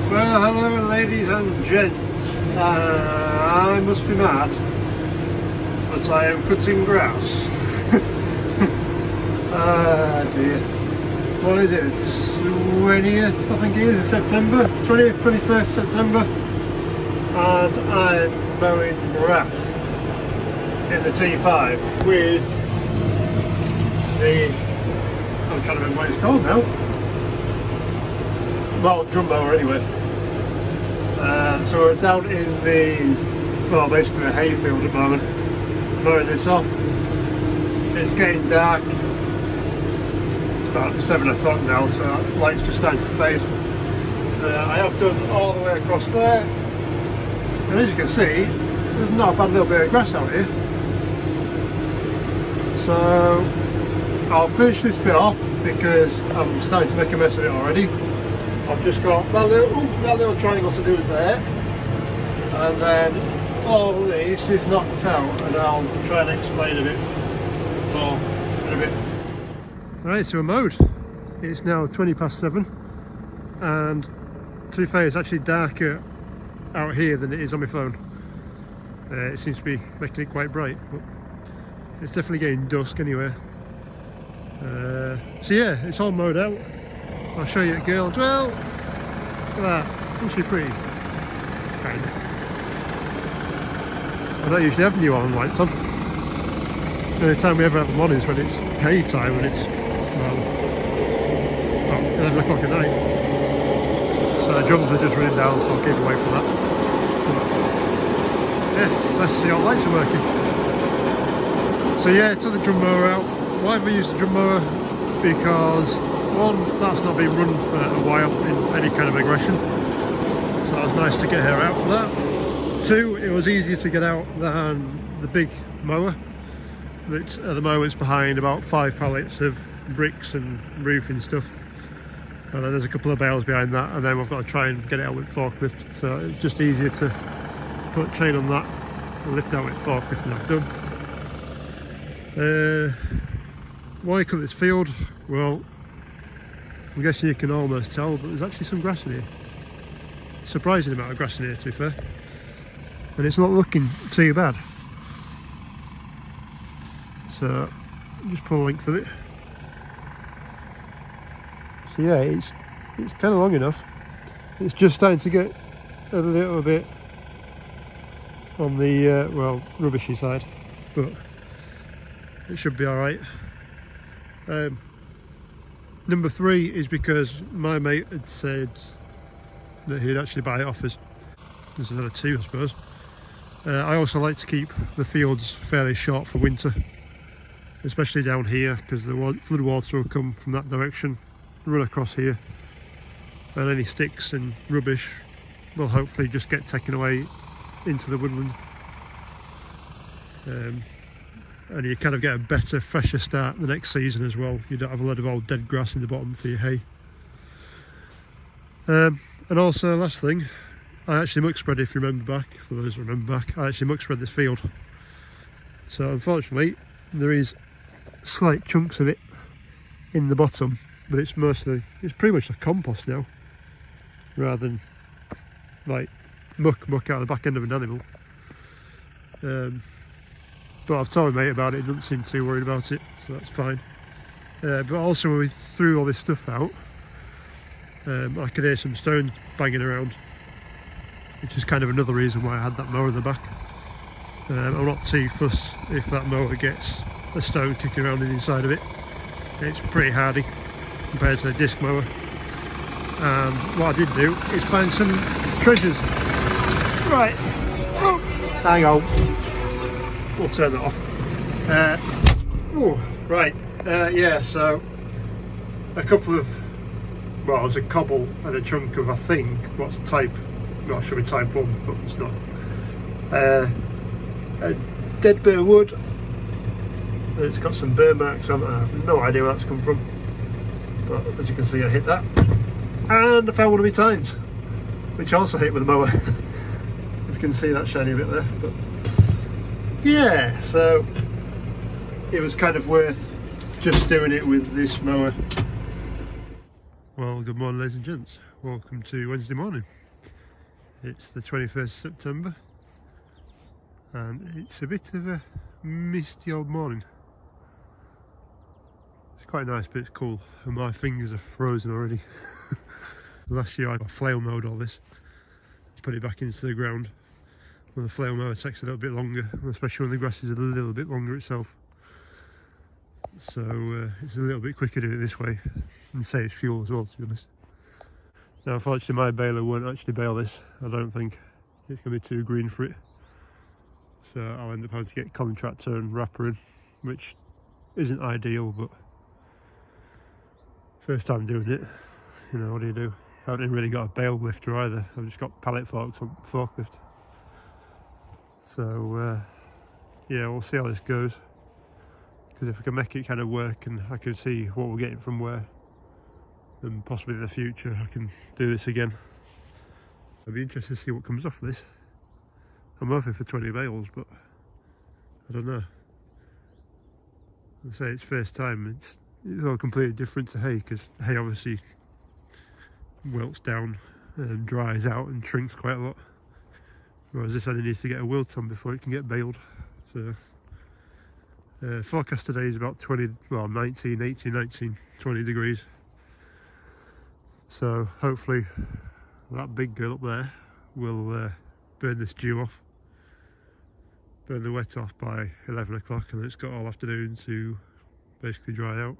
Well, hello ladies and gents. I must be mad, but I am cutting grass. Ah dear. What is it? It's 20th, I think it is, September? 20th, 21st September. And I'm mowing grass in the T5 with the, I'm trying to remember what it's called now. Well, drum mower anyway. So we're down in the, well, basically the hayfield at the moment, mowing this off. It's getting dark. It's about 7 o'clock now, so the light's just starting to fade. I have done all the way across there, and as you can see, there's not a bad little bit of grass out here. So I'll finish this bit off because I'm starting to make a mess of it already. I've just got that little triangle to do there, and then all this is knocked out, and I'll try and explain a bit more in a bit. Right, so we're mowed. It's now 20 past 7, and to be fair, it's actually darker out here than it is on my phone. It seems to be making it quite bright, but it's definitely getting dusk anyway. So yeah, it's all mowed out. I'll show you a girl as well. Look at that. Isn't she pretty? Kind of. I don't usually have new on lights on. The only time we ever have them on is when it's hay time, when it's, well, 11 o'clock at night. So the drums are just running down, so I'll keep away from that. But yeah, nice to see all the lights are working. So yeah, took the drum mower out. Why have we used the drum mower? Because one, that's not been run for a while in any kind of aggression, so that was nice to get her out for that. Two, it was easier to get out than the big mower, which at the moment's behind about 5 pallets of bricks and roofing stuff, and then there's a couple of bales behind that, and then we've got to try and get it out with forklift, so it's just easier to put chain on that and lift out with forklift, and I've done. Why cut this field? Well, I'm guessing you can almost tell, but there's actually some grass in here. Surprising amount of grass in here, to be fair. And it's not looking too bad. So, just pull a length of it. So yeah, it's kind of long enough. It's just starting to get a little bit on the, well, rubbishy side, but it should be alright. Number 3 is because my mate had said that he'd actually buy it off us. There's another 2, I suppose. I also like to keep the fields fairly short for winter, especially down here, because the flood water will come from that direction, run across here, and any sticks and rubbish will hopefully just get taken away into the woodland. And you kind of get a better, fresher start the next season as well. You don't have a load of old dead grass in the bottom for your hay. And also, last thing, I actually muck spread, if you remember back, for those who remember back, I actually muck spread this field. So unfortunately, there is slight chunks of it in the bottom, but it's pretty much like compost now, rather than like muck out of the back end of an animal. But I've told my mate about it, he doesn't seem too worried about it, so that's fine. But also when we threw all this stuff out, I could hear some stones banging around, which is kind of another reason why I had that mower in the back. I'm not too fussed if that mower gets a stone kicking around in the inside of it. It's pretty hardy compared to the disc mower. And what I did do is find some treasures. Right, oh, hang on. We'll turn that off. Right, yeah, so a couple of, well, there's a cobble and a chunk of, I think, what's type, well, it should be type 1, but it's not. A dead bare wood. It's got some burn marks on it. I have no idea where that's come from, but as you can see, I hit that. And I found one of my tines, which I also hit with a mower. You can see that shiny bit there, but yeah, so it was kind of worth just doing it with this mower. Well, good morning ladies and gents. welcome to Wednesday morning. It's the 21st of September and it's a bit of a misty old morning. It's quite nice but it's cool and my fingers are frozen already. Last year I flail mowed all this, put it back into the ground. Well, the flail mower takes a little bit longer, especially when the grass is a little bit longer itself. So it's a little bit quicker doing it this way and saves fuel as well, to be honest. Now unfortunately my baler won't actually bale this, I don't think. It's going to be too green for it. So I'll end up having to get contractor and wrapper in, which isn't ideal, but first time doing it, you know, what do? I haven't really got a bale lifter either, I've just got pallet forks on forklift. So yeah, we'll see how this goes. Because if I can make it kind of work and I can see what we're getting from where, then possibly in the future I can do this again. I'd be interested to see what comes off this. I'm hoping for 20 bales, but I don't know. I say it's first time, it's all completely different to hay, because hay obviously wilts down and dries out and shrinks quite a lot. Whereas this only needs to get a wilt on before it can get baled. So forecast today is about 19, 18, 19, 20 degrees. So hopefully that big girl up there will burn this dew off, burn the wet off by 11 o'clock, and it's got all afternoon to basically dry out.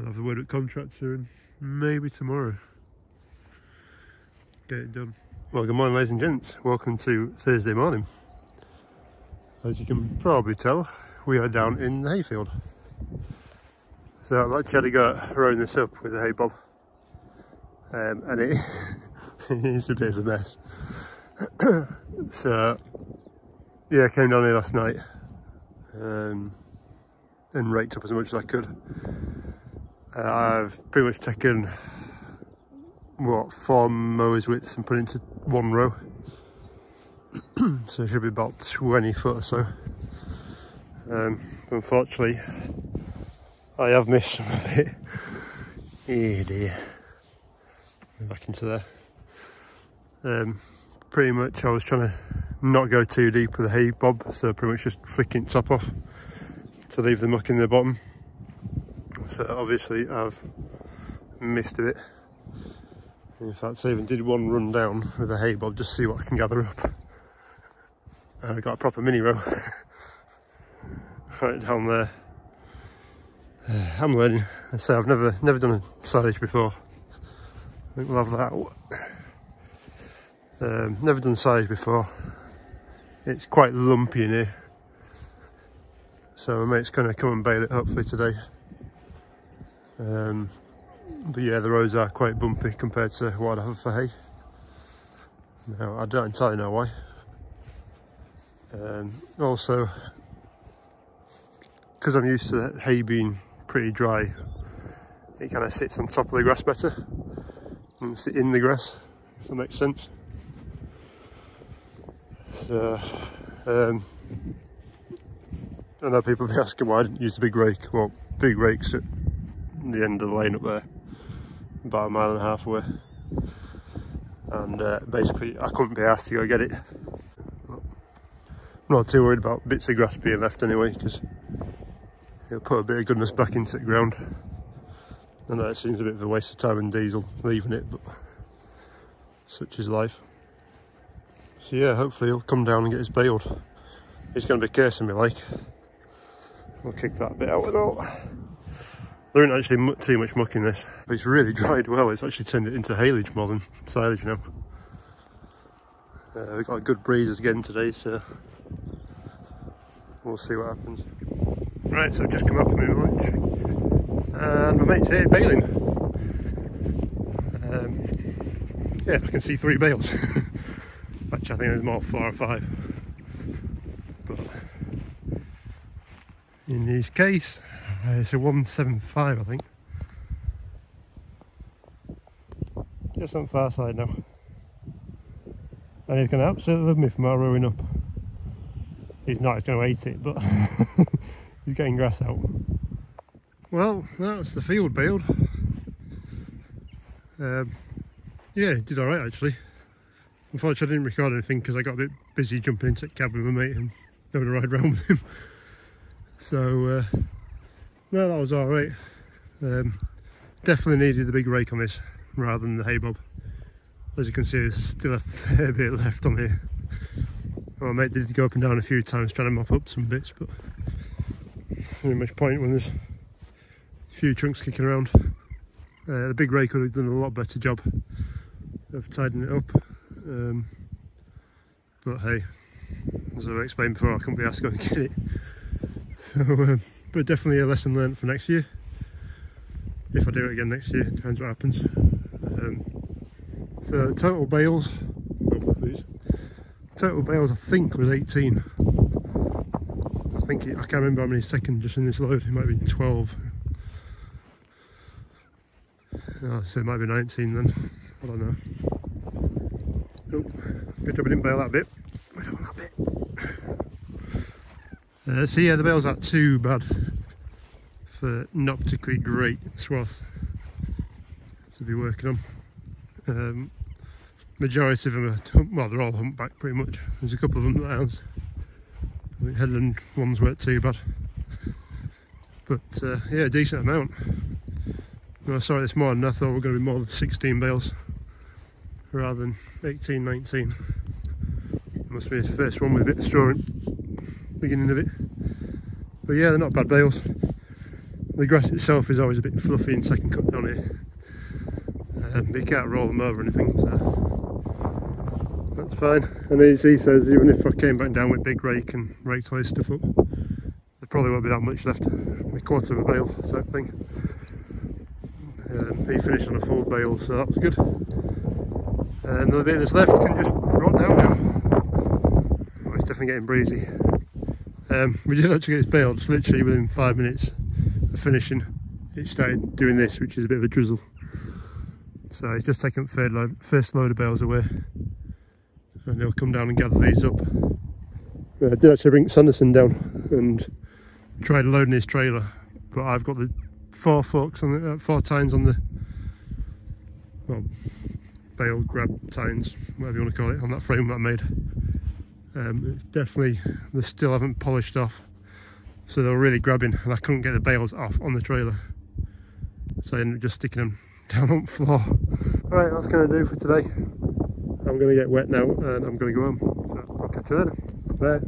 I'll have the word with contractor and maybe tomorrow get it done. Well, good morning ladies and gents, welcome to Thursday morning. As you can probably tell, we are down in the hayfield. So I've actually had to go rowing this up with a hay bob, and it is a bit of a mess. So yeah, I came down here last night and raked up as much as I could. I've pretty much taken, what, 4 mowers widths and put it into one row. So it should be about 20 foot or so. Unfortunately, I have missed some of it. Oh dear. Back into there. Pretty much I was trying to not go too deep with the hay bob, so pretty much just flicking top off to leave the muck in the bottom. So obviously I've missed a bit. In fact, I even did one run down with a hay bob just to see what I can gather up. And I got a proper mini row right down there. I'm learning. I say I've never done a silage before. I think we'll have that. Never done silage before. It's quite lumpy in here, so my mate's going to come and bale it hopefully today. But yeah, the rows are quite bumpy compared to what I have for hay. Now I don't entirely know why. Also, because I'm used to the hay being pretty dry, it kind of sits on top of the grass better than sit in the grass, if that makes sense. So, I know people will be asking why I didn't use a big rake. Well, big rake's at the end of the lane up there, about 1.5 miles away, and basically I couldn't be asked to go get it. I'm not too worried about bits of grass being left anyway, because it'll put a bit of goodness back into the ground. I know it seems a bit of a waste of time and diesel leaving it, but such is life. So yeah, hopefully he'll come down and get his baled. He's going to be cursing me like. We'll kick that bit out and all. There isn't actually too much muck in this, but it's really dried well. It's actually turned it into haylage more than silage now. We've got a good breezes again today, so we'll see what happens. Right, so I've just come out for my lunch, and my mate's here baling. Yeah, I can see 3 bales. Actually, I think there's more, 4 or 5. But in his case, it's a 175, I think. Just on the far side now. And he's going to absolutely love me for my rowing up. He's not, he's going to hate it, but he's getting grass out. Well, that's the field baled. Yeah, it did alright actually. Unfortunately I didn't record anything because I got a bit busy jumping into the cab with my mate and having a ride around with him. So no, that was alright. Definitely needed the big rake on this rather than the hay bob. As you can see, there's still a fair bit left on here. My mate did go up and down a few times trying to mop up some bits, but not much point when there's a few chunks kicking around. The big rake would have done a lot better job of tidying it up, but hey, as I explained before, I couldn't be asked to go and get it. So, but definitely a lesson learned for next year. If I do it again next year, depends what happens. So the total bales, I think was 18. I can't remember how many seconds just in this load. It might be 12. Oh, so it might be 19 then. I don't know. Oh, good job I didn't bail that bit. So yeah, the bales aren't too bad for not particularly great swath to be working on. Majority of them are, well, they're all humpback pretty much. There's a couple of them that aren't. I think headland ones weren't too bad, but yeah, a decent amount. When I saw it this morning, I thought we were going to be more than 16 bales rather than 18, 19. It must be his first one with a bit of straw in the beginning of it. But yeah, they're not bad bales. The grass itself is always a bit fluffy in second cut down here, but you can't roll them over or anything, so that's fine. And as he says, even if I came back down with big rake and raked all this stuff up, there probably won't be that much left, a quarter of a bale type thing. He finished on a full bale, so that was good. And the bit that's left can just rot down now. Oh, it's definitely getting breezy. We did actually get this bale, just literally within 5 minutes of finishing, it started doing this, which is a bit of a drizzle. So he's just taken the first load of bales away, and he'll come down and gather these up. I did actually bring Sanderson down and tried loading his trailer, but I've got the 4 forks on the 4 tines on the, well, bale grab tines, whatever you want to call it, on that frame that I made. It's definitely, they still haven't polished off, so they were really grabbing, and I couldn't get the bales off on the trailer, so I ended up just sticking them down on the floor. Alright, that's going to do for today. I'm going to get wet now and I'm going to go home, so I'll catch you later. Bye.